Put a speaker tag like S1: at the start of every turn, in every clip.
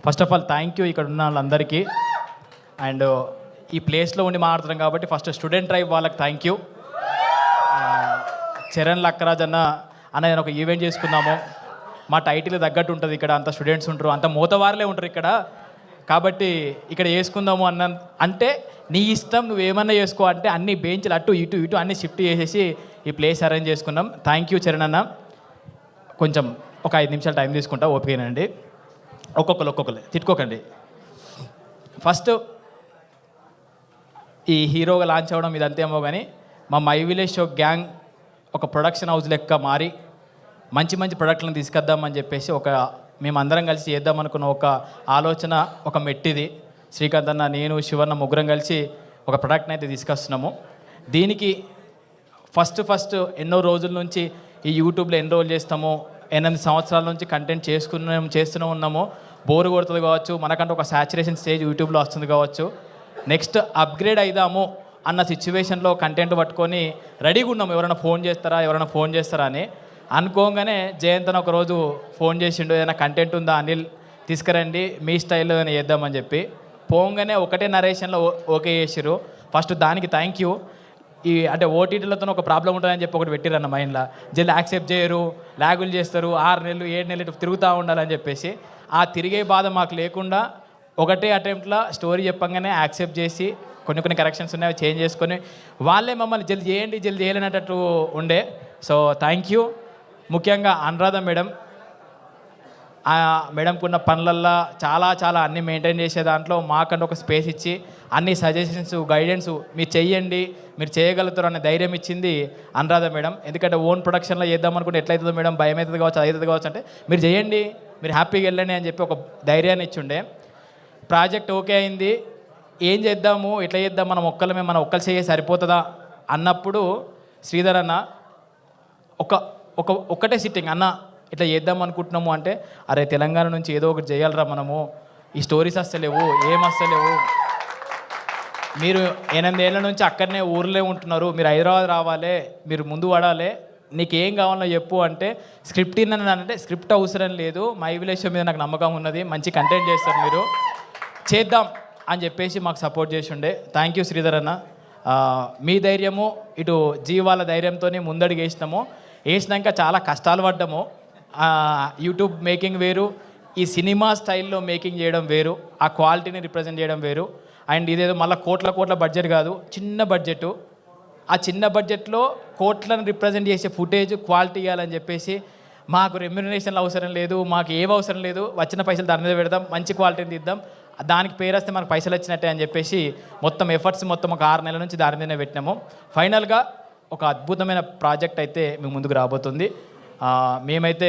S1: First of all thank you ఇక్కడ ఉన్న వాళ్ళందరికీ. అండ్ ఈ ప్లేస్లో ఉండి మాట్లాడుతున్నాం కాబట్టి ఫస్ట్ స్టూడెంట్ ట్రైబ్ వాళ్ళకి థ్యాంక్ యూ. చరణ్ లక్కరాజ్ అన్న నేను ఒక ఈవెంట్ చేసుకున్నాము. మా టైటిల్ తగ్గట్టు ఉంటుంది, ఇక్కడ అంత స్టూడెంట్స్ ఉంటారు, అంత మూతవారులే ఉంటారు ఇక్కడ, కాబట్టి ఇక్కడ చేసుకుందాము అంటే నీ ఇష్టం, నువ్వేమన్నా చేసుకో అంటే అన్ని బెంచ్లు అటు ఇటు ఇటు అన్ని షిఫ్ట్ చేసేసి ఈ ప్లేస్ అరేంజ్ చేసుకున్నాం. థ్యాంక్ యూ చరణ్ అన్న. కొంచెం ఒక 5 నిమిషాలు టైం తీసుకుంటా, ఓపికనండి. ఒక్కొక్కరు తిట్టుకోకండి. ఫస్ట్ ఈ హీరోగా లాంచ్ అవ్వడం ఇదంతేమో కానీ మా మై విలేజ్ షో గ్యాంగ్ ఒక ప్రొడక్షన్ హౌస్ లెక్క మారి మంచి మంచి ప్రొడక్ట్లను తీసుకొద్దామని చెప్పేసి మేమందరం కలిసి చేద్దామనుకున్న ఒక ఆలోచన, ఒక మెట్టిది. శ్రీకాంత్ అన్న, నేను, శివన్న ముగ్గురం కలిసి ఒక ప్రొడక్ట్ని అయితే తీసుకొస్తున్నాము. దీనికి ఫస్ట్ ఎన్నో రోజుల నుంచి ఈ యూట్యూబ్లో ఎన్రోల్ చేస్తాము, 8 సంవత్సరాల నుంచి కంటెంట్ చేస్తూనే ఉన్నాము. బోరు కొడుతుంది కావచ్చు, మనకంటే ఒక సాచురేషన్ స్టేజ్ యూట్యూబ్లో వస్తుంది కావచ్చు. నెక్స్ట్ అప్గ్రేడ్ అయిదాము అన్న సిచ్యువేషన్లో కంటెంట్ పట్టుకొని రెడీగా ఉన్నాము. ఎవరైనా ఫోన్ చేస్తారా అని అనుకోగానే జయంత్ అని ఒకరోజు ఫోన్ చేసిండు, ఏదైనా కంటెంట్ ఉందా అనిల్ తీసుకురండి, మీ స్టైల్లో ఏదైనా చేద్దామని చెప్పి. పోగానే ఒకటే నరేషన్లో ఓకే చేసిర్రు. ఫస్ట్ దానికి థ్యాంక్ యూ. అంటే ఓటీటీలతో ఒక ప్రాబ్లం ఉంటుందని చెప్పి ఒకటి పెట్టిరన్న మైండ్లో, జల్ది యాక్సెప్ట్ చేయరు, లాగులు చేస్తారు, 6 నెలలు 7 నెలలు తిరుగుతూ ఉండాలని చెప్పేసి. ఆ తిరిగే బాధ మాకు లేకుండా ఒకటే అటెంప్ట్లో స్టోరీ చెప్పంగానే యాక్సెప్ట్ చేసి కొన్ని కరెక్షన్స్ ఉన్నాయి చేంజ్ చేసుకొని వాళ్ళే మమ్మల్ని జల్ది చేయలేనట్టు ఉండే. So thank you. ముఖ్యంగా అనురాధ మేడం, మేడంకున్న పనులల్లో చాలా అన్నీ మెయింటైన్ చేసే దాంట్లో మాకంటే ఒక స్పేస్ ఇచ్చి అన్ని సజెషన్స్, గైడెన్స్ మీరు చెయ్యండి, మీరు చేయగలుగుతారు అనే ధైర్యం ఇచ్చింది అనురాధ మేడం. ఎందుకంటే ఓన్ ప్రొడక్షన్లో చేద్దామనుకుంటే ఎట్లయితుందో మేడం, భయం అవుతుంది కావచ్చు, అవుతుంది కావచ్చు అంటే మీరు చేయండి, మీరు హ్యాపీగా వెళ్ళండి అని చెప్పి ఒక ధైర్యాన్ని ఇచ్చిండే. ప్రాజెక్ట్ ఓకే అయింది, ఏం చేద్దాము, ఎట్లా చేద్దాం, మనం ఒక్కరు చేయ సరిపోతుందా అన్నప్పుడు శ్రీధర్ అన్న ఒక్కటే సిట్టింగ్, అన్న ఇట్లా చేద్దాం అనుకుంటున్నాము అంటే, అరే తెలంగాణ నుంచి ఏదో ఒకటి చేయాలరా మనము, ఈ స్టోరీస్ వస్తలేవు, ఏమొస్తలేవు, మీరు 8 ఏళ్ళ నుంచి అక్కడనే ఊర్లే ఉంటున్నారు, మీరు హైదరాబాద్ రావాలి, మీరు ముందు పడాలి, నీకు ఏం కావాలో చెప్పు అంటే స్క్రిప్ట్ అంటే స్క్రిప్ట్ అవసరం లేదు, మై విలేజ్ మీద నాకు నమ్మకం ఉన్నది, మంచి కంటెంట్ చేస్తారు, మీరు చేద్దాం అని చెప్పేసి మాకు సపోర్ట్ చేసి ఉండే. థ్యాంక్ యూ శ్రీధర్ అన్న. మీ ధైర్యము, ఇటు జీవాల ధైర్యంతో ముందడుగు వేసినాక చాలా కష్టాలు పడ్డాము. యూట్యూబ్ మేకింగ్ వేరు, ఈ సినిమా స్టైల్లో మేకింగ్ చేయడం వేరు, ఆ క్వాలిటీని రిప్రజెంట్ చేయడం వేరు. అండ్ ఇదేదో మళ్ళీ కోట్ల బడ్జెట్ కాదు, చిన్న బడ్జెట్. ఆ చిన్న బడ్జెట్లో కోట్లను రిప్రజెంట్ చేసే ఫుటేజ్ క్వాలిటీ ఇవ్వాలని చెప్పేసి మాకు రెమ్యునరేషన్లు అవసరం లేదు, మాకు ఏవి అవసరం లేదు, వచ్చిన పైసలు దాని మీద పెడదాం, మంచి క్వాలిటీని తీద్దాం, దానికి పేరు వస్తే మనకు పైసలు వచ్చినట్టే అని చెప్పేసి మొత్తం ఎఫర్ట్స్ మొత్తం ఒక 6 నెలల నుంచి దాని మీదనే పెట్టినాము. ఫైనల్గా ఒక అద్భుతమైన ప్రాజెక్ట్ అయితే మేము ముందుకు రాబోతుంది. మేమైతే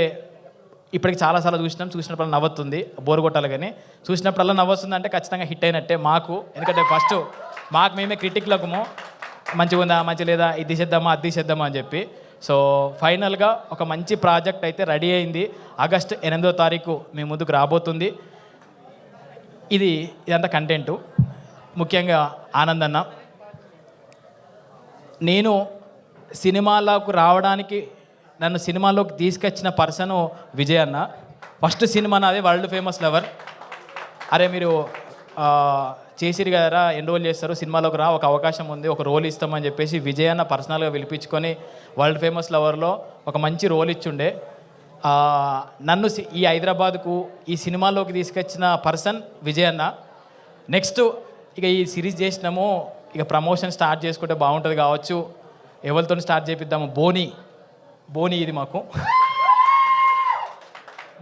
S1: ఇప్పటికి చాలాసార్లు చూసినప్పుడల్లా నవ్వుతుంది, బోరు కొట్టాలి, కానీ చూసినప్పుడల్లా నవ్వుతుంది అంటే ఖచ్చితంగా హిట్ అయినట్టే మాకు. ఎందుకంటే ఫస్ట్ మాకు మేమే క్రిటిక్లకము, మంచిగా ఉందా, మంచి లేదా, ఇది చేద్దామా అది చేద్దామా అని చెప్పి. సో ఫైనల్గా ఒక మంచి ప్రాజెక్ట్ అయితే రెడీ అయింది. ఆగస్టు 8వ తారీఖు మీ ముందుకు రాబోతుంది. ఇదంతా కంటెంటు. ముఖ్యంగా ఆనంద్ అన్న, నేను సినిమాలోకి రావడానికి నన్ను సినిమాలోకి తీసుకొచ్చిన పర్సను విజయ్ అన్న. ఫస్ట్ సినిమా నాదే, వరల్డ్ ఫేమస్ లవర్. అరే మీరు చేసిరు కదరా, ఎన్రోల్ చేస్తారు, సినిమాలోకి రా, ఒక అవకాశం ఉంది, ఒక రోల్ ఇస్తామని చెప్పేసి విజయ్ అన్న పర్సనల్గా పిలిపించుకొని వరల్డ్ ఫేమస్ లవర్లో ఒక మంచి రోల్ ఇచ్చుండే. నన్ను ఈ హైదరాబాద్కు ఈ సినిమాలోకి తీసుకొచ్చిన పర్సన్ విజయ్ అన్న. నెక్స్ట్ ఇక ఈ సిరీస్ చేసినాము, ఇక ప్రమోషన్ స్టార్ట్ చేసుకుంటే బాగుంటుంది కావచ్చు, ఎవరితో స్టార్ట్ చేపిద్దాము, బోని ఇది మాకు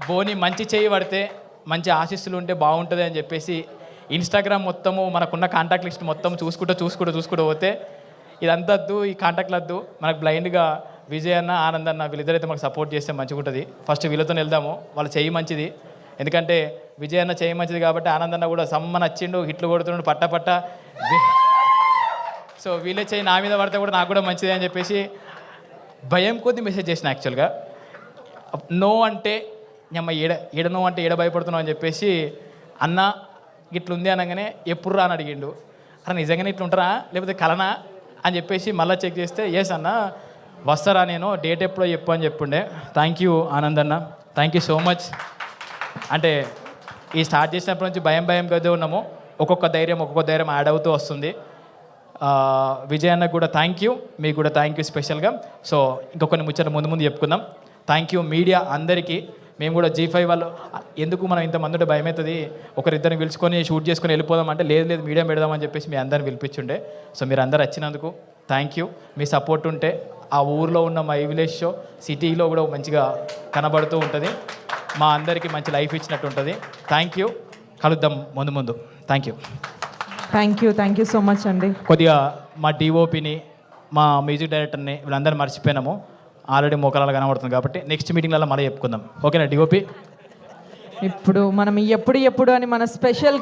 S1: బోని మంచి చేయి పడితే, మంచి ఆశీస్సులు ఉంటే బాగుంటుంది అని చెప్పేసి ఇన్స్టాగ్రామ్ మొత్తము మనకున్న కాంటాక్ట్ లిస్ట్ మొత్తం చూసుకుంటూ పోతే ఇదంతా వద్దు, ఈ కాంటాక్ట్లు వద్దు, మనకు బ్లైండ్గా విజయ్ అన్న, ఆనంద్ అన్న వీళ్ళిద్దరైతే మనకు సపోర్ట్ చేస్తే మంచిగా ఉంటుంది. ఫస్ట్ వీళ్ళతో వెళ్దాము, వాళ్ళ చెయ్యి మంచిది, ఎందుకంటే విజయ్ అన్న చెయ్యి మంచిది కాబట్టి ఆనంద్ అన్న కూడా సమ్మని వచ్చిండు, హిట్లు కొడుతున్నాడు పట్ట. సో వీళ్ళే చెయ్యి నా మీద పడితే కూడా నాకు కూడా మంచిది అని చెప్పేసి భయం కొద్ది మెసేజ్ చేసిన. యాక్చువల్గా నో అంటే ఏడ నో అంటే ఏడ భయపడుతున్నావు అని చెప్పేసి, అన్న ఇట్లుంది అనగానే ఎప్పుడు రా అని అడిగిండు. అరే నిజంగానే ఇట్లుంటారా లేకపోతే కలనా అని చెప్పేసి మళ్ళీ చెక్ చేస్తే ఎస్ అన్న వస్తారా, నేను డేట్ ఎప్పుడో చెప్పు అని చెప్పుండే. థ్యాంక్ యూ ఆనంద్ అన్న, థ్యాంక్ యూ సో మచ్. అంటే ఈ స్టార్ట్ చేసినప్పటి నుంచి భయం కదా ఉన్నాము, ఒక్కొక్క ధైర్యం యాడ్ అవుతూ వస్తుంది. విజయ్ అన్నకు కూడా థ్యాంక్ యూ, మీకు కూడా థ్యాంక్ యూ స్పెషల్గా. సో ఇంకా కొన్ని ముచ్చట ముందు చెప్పుకుందాం. థ్యాంక్ యూ మీడియా అందరికీ. మేము కూడా G5 వాళ్ళు ఎందుకు మనం ఇంతమంది ఉంటే భయం అవుతుంది, ఒకరిద్దరిని పిలుచుకొని షూట్ చేసుకొని వెళ్ళిపోదాం అంటే లేదు మీడియా పెడదామని చెప్పేసి మీ అందరిని పిలిపించుండే. సో మీరు అందరు వచ్చినందుకు థ్యాంక్ యూ. మీ సపోర్ట్ ఉంటే ఆ ఊర్లో ఉన్న మా విలేజ్ షో సిటీలో కూడా మంచిగా కనబడుతూ ఉంటుంది, మా అందరికీ మంచి లైఫ్ ఇచ్చినట్టు ఉంటుంది. థ్యాంక్ యూ, కలుద్దాం ముందు. థ్యాంక్ యూ
S2: సో మచ్ అండి.
S1: కొద్దిగా మా డిఓపిని, మా మ్యూజిక్ డైరెక్టర్ని వీళ్ళందరూ మర్చిపోయినాము, ఆల్రెడీ మోకాలు కనబడుతుంది కాబట్టి నెక్స్ట్ మీటింగ్లలో మళ్ళీ చెప్పుకుందాం. ఓకేనా డిఓపి?
S2: ఇప్పుడు మనం ఎప్పుడు అని మన స్పెషల్ గెస్ట్